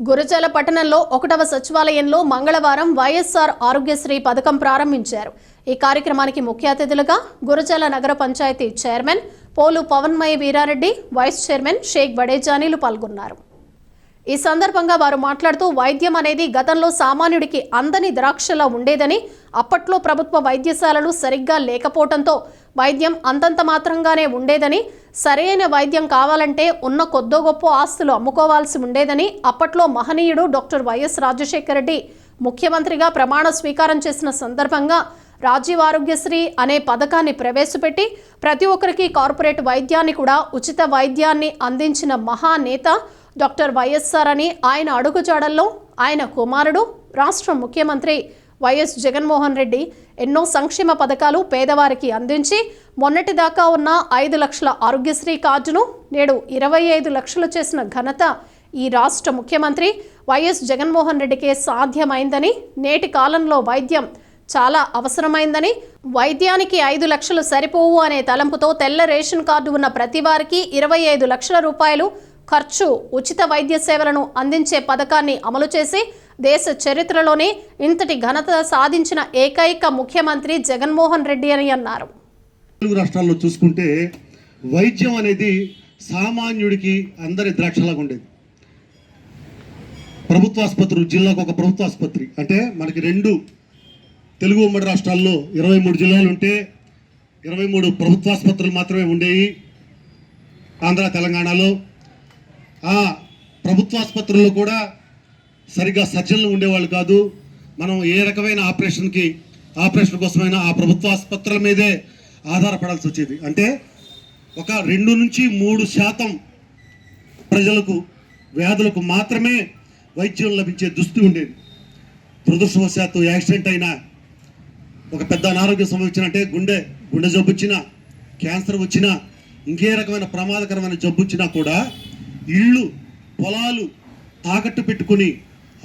గురజాల పట్టణంలో 1వ సచివాలయంలో మంగళవారం వైఎస్ఆర్ ఆరోగ్యశ్రీ పథకం ప్రారంభించారు. ఈ కార్యక్రమానికి ముఖ్య అతిథులుగా గురజాల నగర పంచాయతీ చైర్మన్ పోలు పవన్మయ వీరారెడ్డి, వైస్ చైర్మన్ షేక్ బడేజానీలు పాల్గొన్నారు. ఈ సందర్భంగా వారు మాట్లాడుతూ వైద్యం అనేది గతంలో సామాన్యుడికి అందని ద్రాక్షలా ఉండేదని, అప్పట్లో ప్రభుత్వ వైద్యశాలలు సరిగ్గా లేకపోవడంతో వైద్యం అంతంత మాత్రంగానే ఉండేదని, సరైన వైద్యం కావాలంటే ఉన్న కొద్దో గొప్ప ఆస్తులు అమ్ముకోవాల్సి ఉండేదని, అప్పట్లో మహనీయుడు డాక్టర్ వైఎస్ రాజశేఖర రెడ్డి ముఖ్యమంత్రిగా ప్రమాణ స్వీకారం చేసిన సందర్భంగా రాజీవ్ ఆరోగ్యశ్రీ అనే పథకాన్ని ప్రవేశపెట్టి ప్రతి ఒక్కరికి కార్పొరేట్ వైద్యాన్ని కూడా ఉచిత వైద్యాన్ని అందించిన మహానేత డాక్టర్ వైఎస్ఆర్ అని ఆయన అడుగుజాడల్లో ఆయన కుమారుడు రాష్ట్ర ముఖ్యమంత్రి వైఎస్ జగన్మోహన్ రెడ్డి ఎన్నో సంక్షేమ పథకాలు పేదవారికి అందించి మొన్నటిదాకా ఉన్న 5 లక్షల ఆరోగ్యశ్రీ కార్డును నేడు 25 లక్షలు చేసిన ఘనత ఈ రాష్ట్ర ముఖ్యమంత్రి వైఎస్ జగన్మోహన్ రెడ్డికే సాధ్యమైందని, నేటి కాలంలో వైద్యం చాలా అవసరమైందని, వైద్యానికి 5 లక్షలు సరిపోవు అనే తలంపుతో తెల్ల రేషన్ కార్డు ఉన్న ప్రతి వారికి 25 లక్షల రూపాయలు ఖర్చు ఉచిత వైద్య సేవలను అందించే పథకాన్ని అమలు చేసి దేశ చరిత్రలోనే ఇంతటి ఘనత సాధించిన ఏకైక ముఖ్యమంత్రి జగన్మోహన్ రెడ్డి అని అన్నారు. తెలుగు రాష్ట్రాల్లో చూసుకుంటే వైద్యం అనేది సామాన్యుడికి అందరి ద్రాక్షలాగా ఉండేది. ప్రభుత్వ ఆసుపత్రులు, జిల్లాకు ఒక ప్రభుత్వ ఆసుపత్రి అంటే మనకి 2 తెలుగు ఉమ్మడి రాష్ట్రాల్లో 23 జిల్లాలు ఉంటే 23 ప్రభుత్వ ఆసుపత్రులు మాత్రమే ఉండేవి. ఆంధ్ర తెలంగాణలో ఆ ప్రభుత్వ ఆసుపత్రుల్లో కూడా సరిగ్గా సర్జన్లు ఉండేవాళ్ళు కాదు. మనం ఏ రకమైన ఆపరేషన్ కోసమైనా ఆ ప్రభుత్వ ఆసుపత్రుల మీదే ఆధారపడాల్సి వచ్చేది. అంటే ఒక 2 నుంచి 3% ప్రజలకు వ్యాధులకు మాత్రమే వైద్యం లభించే దుస్థితి ఉండేది. దురదృష్టవశాత్తు యాక్సిడెంట్ అయినా, ఒక పెద్ద అనారోగ్యం సంభవించినంటే గుండె జబ్బు వచ్చినా, క్యాన్సర్ వచ్చినా, ఇంకే రకమైన ప్రమాదకరమైన జబ్బు వచ్చినా కూడా ఇళ్ళు పొలాలు తాకట్టు పెట్టుకుని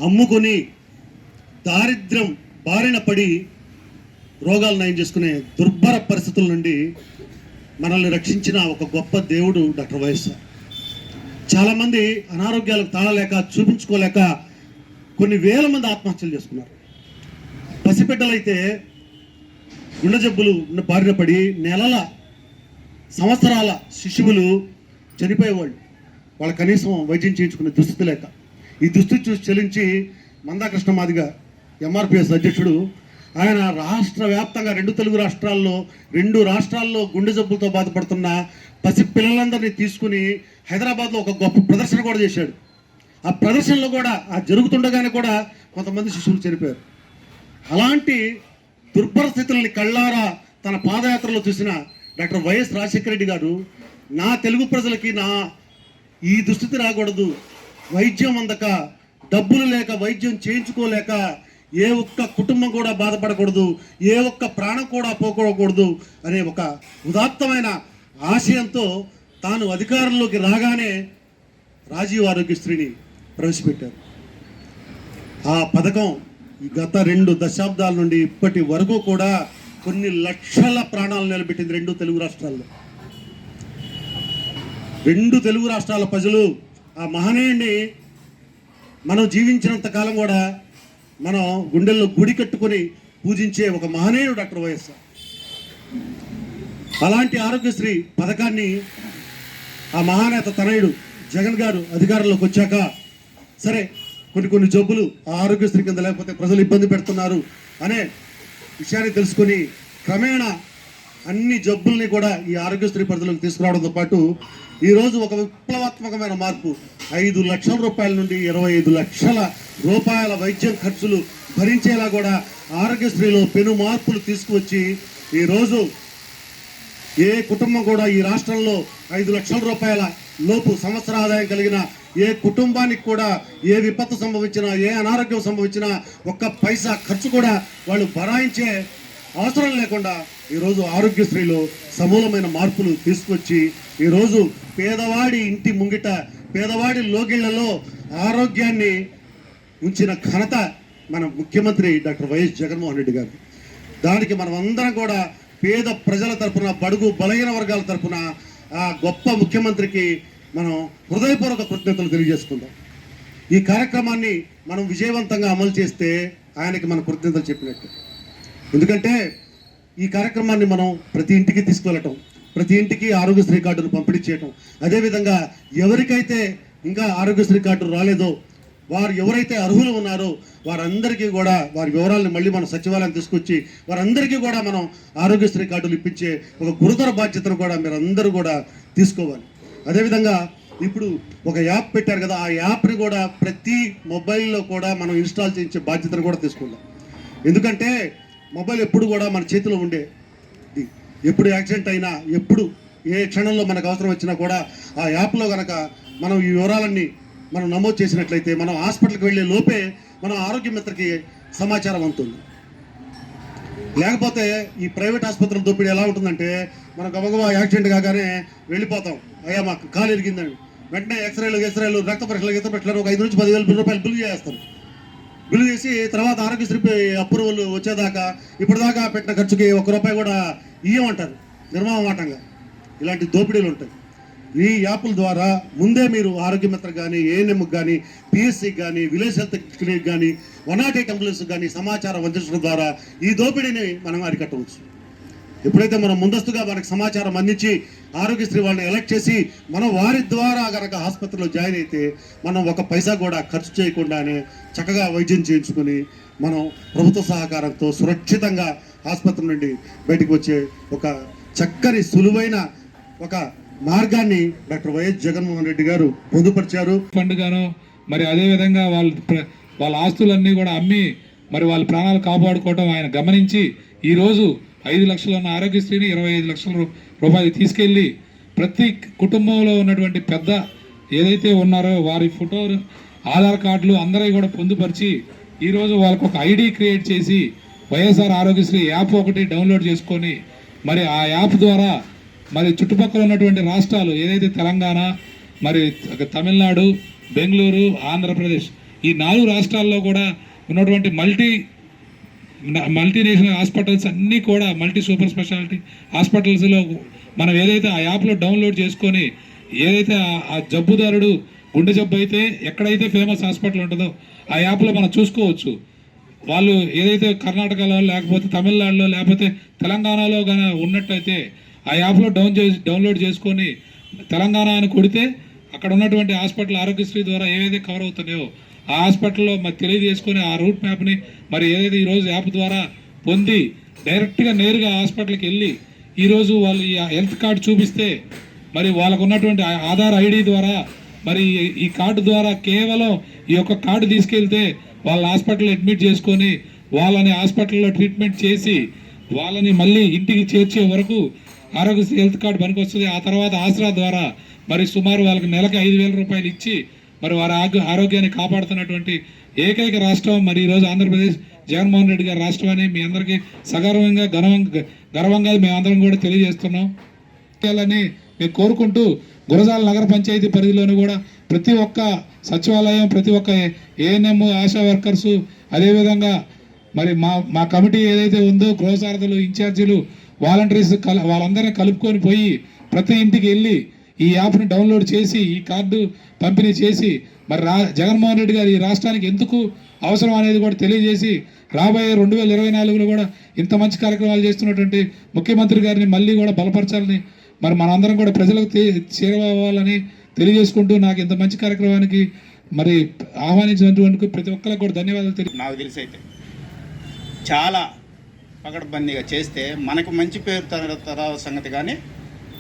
అమ్ముకొని దారిద్ర్యం బారిన పడి రోగాలు నయం చేసుకునే దుర్భర పరిస్థితుల నుండి మనల్ని రక్షించిన ఒక గొప్ప దేవుడు డాక్టర్ వైఎస్ఆర్. చాలామంది అనారోగ్యాలకు తాళలేక, చూపించుకోలేక కొన్ని వేల మంది ఆత్మహత్యలు చేసుకున్నారు. పసిబిడ్డలైతే గుండె జబ్బులు బారిన పడి సంవత్సరాల శిశువులు చనిపోయేవాళ్ళు. వాళ్ళు కనీసం వైద్యం చేయించుకునే దుస్థితి లేక, ఈ దుస్థితి చూసి చెల్లించి మందాకృష్ణ మాదిగ ఎంఆర్పిఎస్ అధ్యక్షుడు ఆయన రాష్ట్ర వ్యాప్తంగా 2 తెలుగు రాష్ట్రాల్లో 2 రాష్ట్రాల్లో గుండె జబ్బులతో బాధపడుతున్న పసి పిల్లలందరినీ తీసుకుని హైదరాబాద్లో ఒక గొప్ప ప్రదర్శన కూడా చేశాడు. ఆ ప్రదర్శనలో కూడా జరుగుతుండగానే కూడా కొంతమంది శిశువులు చనిపోయారు. అలాంటి దుర్భర స్థితుల్ని కళ్ళారా తన పాదయాత్రలో చూసిన డాక్టర్ వైఎస్ రాజశేఖర రెడ్డి గారు, నా తెలుగు ప్రజలకి ఈ దుస్థితి రాకూడదు, వైద్యం అందక, డబ్బులు లేక, వైద్యం చేయించుకోలేక ఏ ఒక్క కుటుంబం కూడా బాధపడకూడదు, ఏ ఒక్క ప్రాణం కూడా పోకూడదు అనే ఒక ఉదాత్తమైన ఆశయంతో తాను అధికారంలోకి రాగానే రాజీవ్ ఆరోగ్యశ్రీని ప్రవేశపెట్టారు. ఆ పథకం గత 2 దశాబ్దాల నుండి ఇప్పటి వరకు కూడా కొన్ని లక్షల ప్రాణాలు నిలబెట్టింది 2 తెలుగు రాష్ట్రాల్లో. 2 తెలుగు రాష్ట్రాల ప్రజలు ఆ మహనీయుడిని మనం జీవించినంత కాలం కూడా మనం గుండెల్లో గుడి కట్టుకొని పూజించే ఒక మహనీయుడు డాక్టర్ వైఎస్ఆర్. అలాంటి ఆరోగ్యశ్రీ పథకాన్ని ఆ మహానేత తనయుడు జగన్ గారు అధికారంలోకి వచ్చాక, సరే కొన్ని జబ్బులు ఆ ఆరోగ్యశ్రీ కింద లేకపోతే ప్రజలు ఇబ్బంది పెడుతున్నారు అనే విషయాన్ని తెలుసుకొని క్రమేణా అన్ని జబ్బుల్ని కూడా ఈ ఆరోగ్యశ్రీ పరిధిలోకి తీసుకురావడంతో పాటు ఈరోజు ఒక విప్లవాత్మకమైన మార్పు, 5 లక్షల రూపాయల నుండి 25 లక్షల రూపాయల వైద్యం ఖర్చులు భరించేలా కూడా ఆరోగ్యశ్రీలో పెను మార్పులు తీసుకువచ్చి ఈరోజు ఏ కుటుంబం కూడా ఈ రాష్ట్రంలో 5 లక్షల రూపాయల లోపు సంవత్సర ఆదాయం కలిగిన ఏ కుటుంబానికి కూడా ఏ విపత్తు సంభవించినా, ఏ అనారోగ్యం సంభవించినా ఒక్క పైసా ఖర్చు కూడా వాళ్ళు భరాయించే అవసరం లేకుండా ఈరోజు ఆరోగ్యశ్రీలో సమూలమైన మార్పులు తీసుకొచ్చి ఈరోజు పేదవాడి ఇంటి ముంగిట, పేదవాడి లోగిళ్లలో ఆరోగ్యాన్ని ఉంచిన ఘనత మన ముఖ్యమంత్రి డాక్టర్ వైఎస్ జగన్మోహన్ రెడ్డి గారు. దానికి మనం అందరం కూడా పేద ప్రజల తరపున, బడుగు బలహీన వర్గాల తరపున ఆ గొప్ప ముఖ్యమంత్రికి మనం హృదయపూర్వక కృతజ్ఞతలు తెలియజేసుకుందాం. ఈ కార్యక్రమాన్ని మనం విజయవంతంగా అమలు చేస్తే ఆయనకి మన కృతజ్ఞతలు చెప్పినట్టు. ఎందుకంటే ఈ కార్యక్రమాన్ని మనం ప్రతి ఇంటికి తీసుకువెళ్ళటం, ప్రతి ఇంటికి ఆరోగ్యశ్రీ కార్డును పంపిణీ చేయటం, అదేవిధంగా ఎవరికైతే ఇంకా ఆరోగ్యశ్రీ కార్డు రాలేదో వారు ఎవరైతే అర్హులు ఉన్నారో వారందరికీ కూడా వారి వివరాలను మళ్ళీ మనం సచివాలయం తీసుకొచ్చి వారందరికీ కూడా మనం ఆరోగ్యశ్రీ కార్డులు ఇప్పించే ఒక గురుతర బాధ్యతను కూడా మీరు అందరూ కూడా తీసుకోవాలి. అదేవిధంగా ఇప్పుడు ఒక యాప్ పెట్టారు కదా, ఆ యాప్ని కూడా ప్రతి మొబైల్లో కూడా మనం ఇన్స్టాల్ చేయించే బాధ్యతను కూడా తీసుకుందాం. ఎందుకంటే మొబైల్ ఎప్పుడు కూడా మన చేతిలో ఉండేది, ఎప్పుడు యాక్సిడెంట్ అయినా ఎప్పుడు ఏ క్షణంలో మనకు అవసరం వచ్చినా కూడా ఆ యాప్లో కనుక మనం ఈ వివరాలన్నీ మనం నమోదు చేసినట్లయితే మనం హాస్పిటల్కి వెళ్ళే లోపే మనం ఆరోగ్య మిత్రకి సమాచారం అందుతుంది. లేకపోతే ఈ ప్రైవేట్ ఆసుపత్రుల దోపిడీ ఎలా ఉంటుందంటే మనం గబగబా యాక్సిడెంట్ కాగానే వెళ్ళిపోతాం, అయ్యా మాకు కాలు ఇరిగిందని, వెంటనే ఎక్స్రేలు రక్త పరీక్షలు ఒక 5 నుంచి 10,000 రూపాయలు బిల్లు చేస్తారు. బిల్లు చేసి తర్వాత ఆరోగ్యశ్రీ అప్రూవల్ వచ్చేదాకా ఇప్పటిదాకా పెట్టిన ఖర్చుకి ₹1 కూడా ఇయ్యమంటారు నిర్మమాటంగా. ఇలాంటి దోపిడీలు ఉంటాయి. ఈ యాప్ల ద్వారా ముందే మీరు ఆరోగ్య మిత్ర కానీ, ఏఎన్ఎంకి కానీ, పిఎస్సికి కానీ, విలేజ్ హెల్త్ క్లినిక్ కానీ, 108 అంబులెన్స్కి కానీ సమాచారం అందించడం ద్వారా ఈ దోపిడీని మనం అరికట్టవచ్చు. ఎప్పుడైతే మనం ముందస్తుగా మనకు సమాచారం అందించి ఆరోగ్యశ్రీ వాళ్ళని ఎలక్ట్ చేసి మనం వారి ద్వారా కనుక ఆసుపత్రిలో జాయిన్ అయితే మనం ఒక పైసా కూడా ఖర్చు చేయకుండానే చక్కగా వైద్యం చేయించుకొని మనం ప్రభుత్వ సహకారంతో సురక్షితంగా ఆసుపత్రి నుండి బయటకు వచ్చే ఒక చక్కని సులువైన ఒక మార్గాన్ని డాక్టర్ వైఎస్ జగన్మోహన్ రెడ్డి గారు పొందుపరిచారు. పండుగను మరి అదేవిధంగా వాళ్ళ ఆస్తులన్నీ కూడా అమ్మి మరి వాళ్ళ ప్రాణాలు కాపాడుకోవడం ఆయన గమనించి ఈరోజు 5 లక్షలు ఉన్న ఆరోగ్యశ్రీని 25 లక్షల రూపాయలు తీసుకెళ్ళి ప్రతి కుటుంబంలో ఉన్నటువంటి పెద్ద ఏదైతే ఉన్నారో వారి ఫోటో, ఆధార్ కార్డులు అందరూ కూడా పొందుపరిచి ఈరోజు వాళ్ళకు ఒక ఐడి క్రియేట్ చేసి వైఎస్ఆర్ ఆరోగ్యశ్రీ యాప్ ఒకటి డౌన్లోడ్ చేసుకొని మరి ఆ యాప్ ద్వారా మరి చుట్టుపక్కల ఉన్నటువంటి రాష్ట్రాలు ఏదైతే తెలంగాణ, మరి తమిళనాడు, బెంగళూరు, ఆంధ్రప్రదేశ్ ఈ 4 రాష్ట్రాల్లో కూడా ఉన్నటువంటి మల్టీనేషనల్ హాస్పిటల్స్ అన్నీ కూడా మల్టీ సూపర్ స్పెషాలిటీ హాస్పిటల్స్లో మనం ఏదైతే ఆ యాప్లో డౌన్లోడ్ చేసుకొని ఏదైతే ఆ జబ్బుదారుడు గుండె జబ్బు అయితే ఎక్కడైతే ఫేమస్ హాస్పిటల్ ఉంటుందో ఆ యాప్లో మనం చూసుకోవచ్చు. వాళ్ళు ఏదైతే కర్ణాటకలో లేకపోతే తమిళనాడులో లేకపోతే తెలంగాణలో కానీ ఉన్నట్టయితే ఆ యాప్లో డౌన్లోడ్ చేసుకొని తెలంగాణ అని కొడితే అక్కడ ఉన్నటువంటి హాస్పిటల్ ఆరోగ్యశ్రీ ద్వారా ఏవైతే కవర్ అవుతున్నాయో ఆ హాస్పిటల్లో మరి తెలియజేసుకొని ఆ రూట్ మ్యాప్ని మరి ఏదైతే ఈరోజు యాప్ ద్వారా పొంది డైరెక్ట్గా నేరుగా హాస్పిటల్కి వెళ్ళి ఈరోజు వాళ్ళు ఈ హెల్త్ కార్డు చూపిస్తే మరి వాళ్ళకు ఉన్నటువంటి ఆధార్ ఐడి ద్వారా మరి ఈ కార్డు ద్వారా కేవలం ఈ యొక్క కార్డు తీసుకెళ్తే వాళ్ళ హాస్పిటల్లో అడ్మిట్ చేసుకొని వాళ్ళని హాస్పిటల్లో ట్రీట్మెంట్ చేసి వాళ్ళని మళ్ళీ ఇంటికి చేర్చే వరకు ఆరోగ్యశ్రీ హెల్త్ కార్డు పనికి వస్తుంది. ఆ తర్వాత ఆసరా ద్వారా మరి సుమారు వాళ్ళకి నెలకు 5,000 రూపాయలు ఇచ్చి మరి వారి ఆరోగ్యాన్ని కాపాడుతున్నటువంటి ఏకైక రాష్ట్రం మరి ఈరోజు ఆంధ్రప్రదేశ్ జగన్మోహన్ రెడ్డి గారి రాష్ట్రం అని మీ అందరికీ సగర్వంగా గర్వంగా మేమందరం కూడా తెలియజేస్తున్నాం అని మేము కోరుకుంటూ గురజాల నగర పంచాయతీ పరిధిలోని కూడా ప్రతి ఒక్క సచివాలయం, ప్రతి ఒక్క ఏఎన్ఎం, ఆశా వర్కర్సు, అదేవిధంగా మరి మా కమిటీ ఏదైతే ఉందో గృహసారథులు, ఇన్ఛార్జీలు, వాలంటీర్స్ వాళ్ళందరినీ కలుపుకొని పోయి ప్రతి ఇంటికి వెళ్ళి ఈ యాప్ని డౌన్లోడ్ చేసి ఈ కార్డు పంపిణీ చేసి మరి జగన్మోహన్ రెడ్డి గారు ఈ రాష్ట్రానికి ఎందుకు అవసరం అనేది కూడా తెలియజేసి రాబోయే 2024లో కూడా ఇంత మంచి కార్యక్రమాలు చేస్తున్నటువంటి ముఖ్యమంత్రి గారిని మళ్ళీ కూడా బలపరచాలని మరి మనందరం కూడా ప్రజలకు చేరవాలని తెలియజేసుకుంటూ నాకు ఇంత మంచి కార్యక్రమానికి మరి ఆహ్వానించినటువంటి ప్రతి ఒక్కరికి కూడా ధన్యవాదాలు నాకు తెలిసి అయితే చాలా పకడ్బందీగా చేస్తే మనకు మంచి పేరు తర్వాత సంగతి, కానీ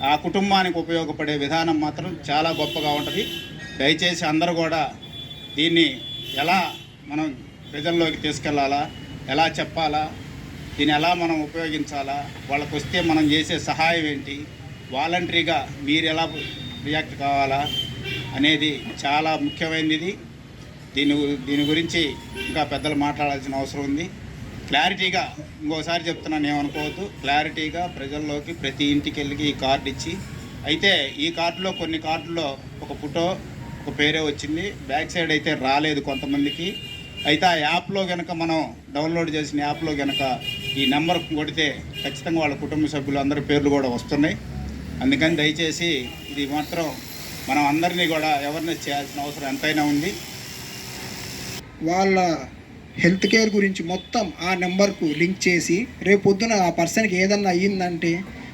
ఆ కుటుంబానికి ఉపయోగపడే విధానం మాత్రం చాలా గొప్పగా ఉంటుంది. దయచేసి అందరూ కూడా దీన్ని ఎలా మనం ప్రజల్లోకి తీసుకెళ్లాలా, ఎలా చెప్పాలా, దీన్ని ఎలా మనం ఉపయోగించాలా, వాళ్ళకు వస్తే మనం చేసే సహాయం ఏంటి, వాలంటరీగా మీరు ఎలా రియాక్ట్ కావాలా అనేది చాలా ముఖ్యమైనది. దీని గురించి ఇంకా పెద్దలు మాట్లాడాల్సిన అవసరం ఉంది. క్లారిటీగా ఇంకోసారి చెప్తున్నాను, ఏమనుకోవద్దు, క్లారిటీగా ప్రజల్లోకి ప్రతి ఇంటికి వెళ్ళి ఈ కార్డు ఇచ్చి, అయితే ఈ కార్డులో కొన్ని కార్డుల్లో ఒక ఫోటో ఒక పేరే వచ్చింది, బ్యాక్ సైడ్ అయితే రాలేదు కొంతమందికి. అయితే ఆ యాప్లో కనుక మనం డౌన్లోడ్ చేసిన యాప్లో కనుక ఈ నెంబర్ కొడితే ఖచ్చితంగా వాళ్ళ కుటుంబ సభ్యులు అందరి పేర్లు కూడా వస్తున్నాయి. అందుకని దయచేసి ఇది మాత్రం మనం అందరినీ కూడా అవేర్నెస్ చేయాల్సిన అవసరం ఎంతైనా ఉంది. వాళ్ళ హెల్త్ కేర్ గురించి మొత్తం ఆ నెంబర్కు లింక్ చేసి రేపొద్దున ఆ పర్సన్కి ఏదన్నా అయ్యిందంటే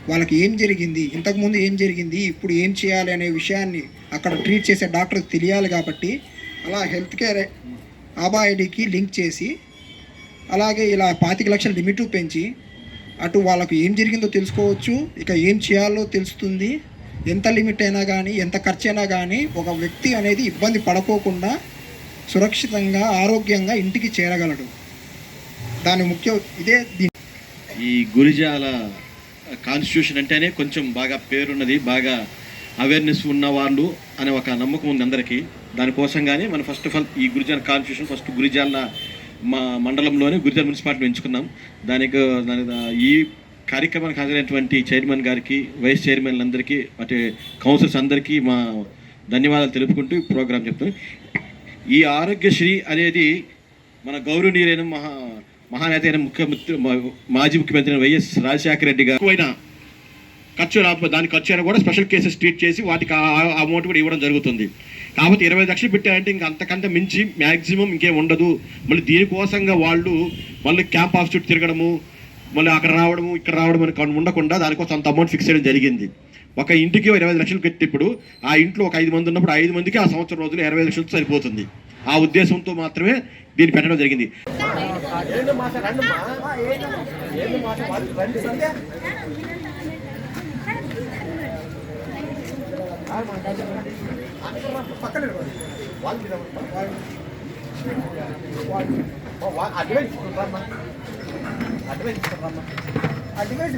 వాళ్ళకి ఏం జరిగింది, ఇంతకుముందు ఏం జరిగింది, ఇప్పుడు ఏం చేయాలి అనే విషయాన్ని అక్కడ ట్రీట్ చేసే డాక్టర్కి తెలియాలి. కాబట్టి అలా హెల్త్ కేర్ ఆబా ఐడికి లింక్ చేసి అలాగే ఇలా 25 లక్షల లిమిట్ పెంచి అటు వాళ్ళకు ఏం జరిగిందో తెలుసుకోవచ్చు, ఇక ఏం చేయాలో తెలుస్తుంది. ఎంత లిమిట్ అయినా కానీ ఎంత ఖర్చు అయినా కానీ ఒక వ్యక్తి అనేది ఇబ్బంది పడుకోకుండా సురక్షితంగా ఆరోగ్యంగా ఇంటికి చేరగలడు. దాని ముఖ్య ఇదే. ఈ గురిజాల కాన్స్టిట్యూషన్ అంటేనే కొంచెం బాగా పేరున్నది, బాగా అవేర్నెస్ ఉన్న వాళ్ళు అనే ఒక నమ్మకం ఉంది అందరికీ. దానికోసంగానే మనం ఫస్ట్ ఆఫ్ ఆల్ ఈ గురిజాల కాన్స్టిట్యూషన్ ఫస్ట్ గురిజాల మా మండలంలోనే గురిజాల మున్సిపాలిటీ ఎంచుకున్నాం. దానికి ఈ కార్యక్రమానికి హాజరైనటువంటి చైర్మన్ గారికి, వైస్ చైర్మన్లందరికీ, అటు కౌన్సిలర్స్ అందరికీ మా ధన్యవాదాలు తెలుపుకుంటూ ఈ ప్రోగ్రాం చెప్తాం. ఈ ఆరోగ్యశ్రీ అనేది మన గౌరవనీయులైన మహానేత అయిన మాజీ ముఖ్యమంత్రి వైఎస్ రాజశేఖర రెడ్డి గారు ఎక్కువైన దాని ఖర్చు అయినా కూడా స్పెషల్ కేసెస్ ట్రీట్ చేసి వాటికి అమౌంట్ కూడా ఇవ్వడం జరుగుతుంది. కాబట్టి 20 లక్షలు పెట్టారంటే ఇంకా అంతకంటే మించి మ్యాక్సిమం ఇంకేం ఉండదు. మళ్ళీ దీనికోసంగా వాళ్ళు మళ్ళీ క్యాంప్ ఆఫ్ చుట్టూ తిరగడము, మళ్ళీ అక్కడ రావడము ఇక్కడ రావడం అని ఉండకుండా దానికోసం అంత అమౌంట్ ఫిక్స్ చేయడం జరిగింది. ఒక ఇంటికి 25 లక్షలు పెట్టి ఇప్పుడు ఆ ఇంట్లో ఒక 5 మంది ఉన్నప్పుడు 5 మందికి ఆ సంవత్సరం రోజులు 25 లక్షలతో సరిపోతుంది. ఆ ఉద్దేశంతో మాత్రమే దీన్ని పెట్టడం జరిగింది. అడ్వైజ్